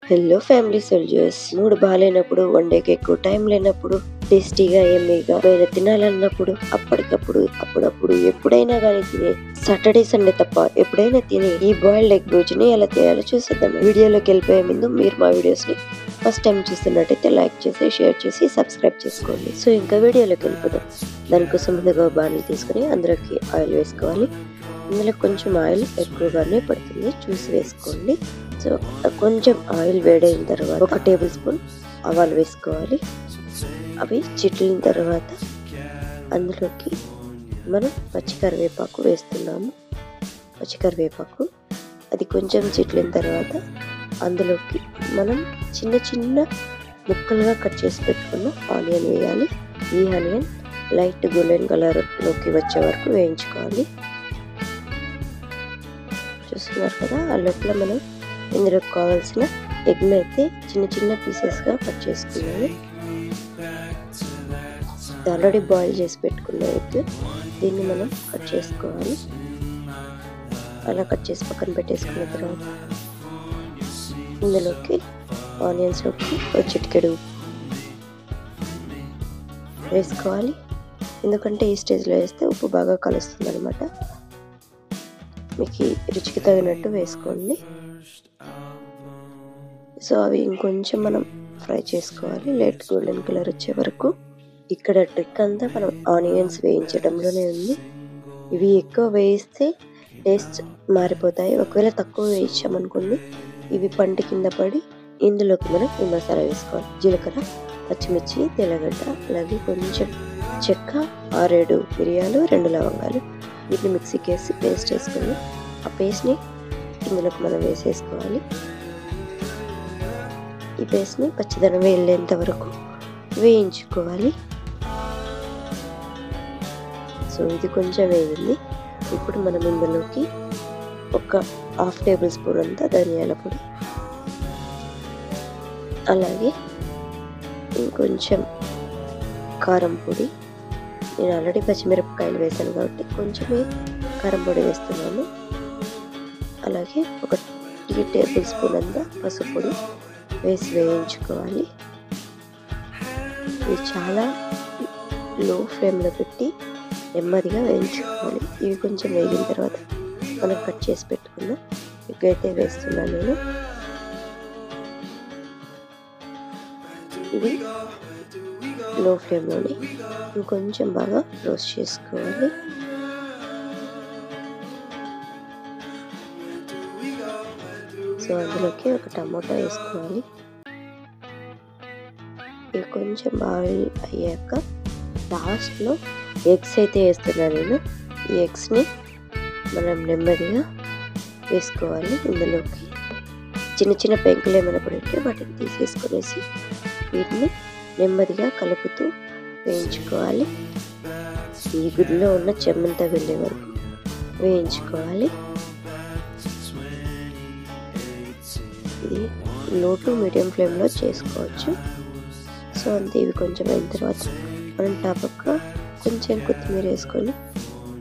Hello family soldiers. మూడు బాగాలేనప్పుడు, వండేకి ఎక్కువ టైం లేనప్పుడు, టేస్టీగా ఎమ్మీగా ఏమైనా తినాలన్నప్పుడు అప్పటికప్పుడు అప్పుడప్పుడు ఎప్పుడైనా కానీ తినే సాటర్డే సండే తప్ప ఎప్పుడైనా తినే ఈ బాయిల్డ్ ఎగ్ రుచిని ఎలా చేయాలో చూసేద్దాం. వీడియోలోకి వెళ్ళిపోయే ముందు మీరు మా వీడియోస్ని ఫస్ట్ టైం చూస్తున్నట్టయితే లైక్ చేసి షేర్ చేసి సబ్స్క్రైబ్ చేసుకోండి. సో ఇంకా వీడియోలోకి వెళ్ళిపోదాం. దానికోసం ముందుగా బాణీ తీసుకుని అందులోకి ఆయిల్ వేసుకోవాలి. ఇందులో కొంచెం ఆయిల్ ఎక్కువగానే పడుతుంది, చూసి వేసుకోండి. సో కొంచెం ఆయిల్ వేడైన తర్వాత 1 టేబుల్ స్పూన్ ఆవాలు వేసుకోవాలి. అవి చిట్లిన తర్వాత అందులోకి మనం పచ్చికరివేపాకు వేస్తున్నాము. పచ్చికరివేపాకు అది కొంచెం చిట్లిన తర్వాత అందులోకి మనం చిన్న చిన్న ముక్కలుగా కట్ చేసి పెట్టుకున్న ఆనియన్ వేయాలి. ఈ ఆనియన్ లైట్ గోల్డెన్ కలర్లోకి వచ్చే వరకు వేయించుకోవాలి. చూస్తున్నారు కదా, ఆ లోపల మనం ఇందులో కావాల్సిన ఎగ్ని అయితే చిన్న చిన్న పీసెస్గా కట్ చేసుకున్నాను. ఆల్రెడీ బాయిల్ చేసి పెట్టుకున్న ఎగ్, దీన్ని మనం కట్ చేసుకోవాలి. అలా కట్ చేసి పక్కన పెట్టేసుకున్న తర్వాత ఇందులోకి ఆనియన్స్లోకి ఒక చిటికెడు వేసుకోవాలి. ఎందుకంటే ఈ స్టేజ్లో వేస్తే ఉప్పు బాగా కలుస్తుంది అనమాట. మీకు రుచికి తగినట్టు వేసుకోండి. సో అవి ఇంకొంచెం మనం ఫ్రై చేసుకోవాలి, లైట్ గోల్డెన్ కలర్ వచ్చే వరకు. ఇక్కడ ట్రిక్ అంతా మనం ఆనియన్స్ వేయించడంలోనే ఉంది. ఇవి ఎక్కువ వేయిస్తే టేస్ట్ మారిపోతాయి. ఒకవేళ తక్కువ వేయించామనుకోండి ఇవి పంట కింద పడి. ఇందులోకి మనం ఈ మసాలా వేసుకోవాలి. జీలకర్ర, పచ్చిమిర్చి, తెల్లగడ్డ, అలాగే కొంచెం చెక్క, 6-7 మిరియాలు, 2 లవంగాలు. వీటిని మిక్సీకి వేసి పేస్ట్ వేసుకొని ఆ పేస్ట్ని ఇందులోకి మనం వేసేసుకోవాలి. ఈ పేస్ట్ని పచ్చిదనం వెళ్ళేంత వరకు వేయించుకోవాలి. సో ఇది కొంచెం వేగింది. ఇప్పుడు మనం ఇందులోకి ఒక 1/2 టేబుల్ స్పూన్ అంతా ధనియాల పొడి, అలాగే ఇంకొంచెం కారం పొడి. నేను ఆల్రెడీ పచ్చిమిరపకాయలు వేసాను కాబట్టి కొంచెమే కారం పొడి వేస్తున్నాను. అలాగే ఒక 1 టేబుల్ స్పూన్ అంతా పసుపు పొడి వేసి వేయించుకోవాలి. ఇవి చాలా లో ఫ్లేమ్లో పెట్టి నెమ్మదిగా వేయించుకోవాలి. ఇవి కొంచెం వేగిన తర్వాత మనం కట్ చేసి పెట్టుకున్న ఎగ్ అయితే వేస్తున్నాను నేను. ఇది లో ఫ్లేమ్లోనే ఇంకొంచెం బాగా రోస్ట్ చేసుకోవాలి. సో అందులోకి ఒక టమోటా వేసుకోవాలి. ఇది కొంచెం బాయిల్ అయ్యాక లాస్ట్లో ఎగ్స్ అయితే వేస్తున్నాను నేను. ఈ ఎగ్స్ని మనం నెమ్మదిగా వేసుకోవాలి. ఇందులోకి చిన్న చిన్న పెంకులు ఏమైనా పడితే వాటిని తీసేసుకొనేసి వీటిని నెమ్మదిగా కలుపుతూ వేయించుకోవాలి. ఈ గుడ్లో ఉన్న చెమ్మంతా వెళ్ళే వరకు వేయించుకోవాలి. ఇది లో టు మీడియం ఫ్లేమ్లో చేసుకోవచ్చు. సో అంతే. ఇవి కొంచెం అయిన తర్వాత మనం టాపక్గా కొంచెం కొత్తిమీర వేసుకొని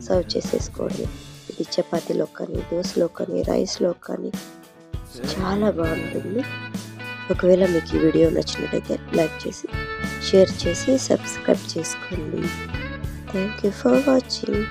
సర్వ్ చేసేసుకోవడమే. ఇది చపాతీలో కానీ, దోశలో కానీ, రైస్లో కానీ చాలా బాగుంటుంది. ఒకవేళ మీకు ఈ వీడియో నచ్చినట్టయితే లైక్ చేసి షేర్ చేసి సబ్స్క్రైబ్ చేసుకోండి. Thank you for watching.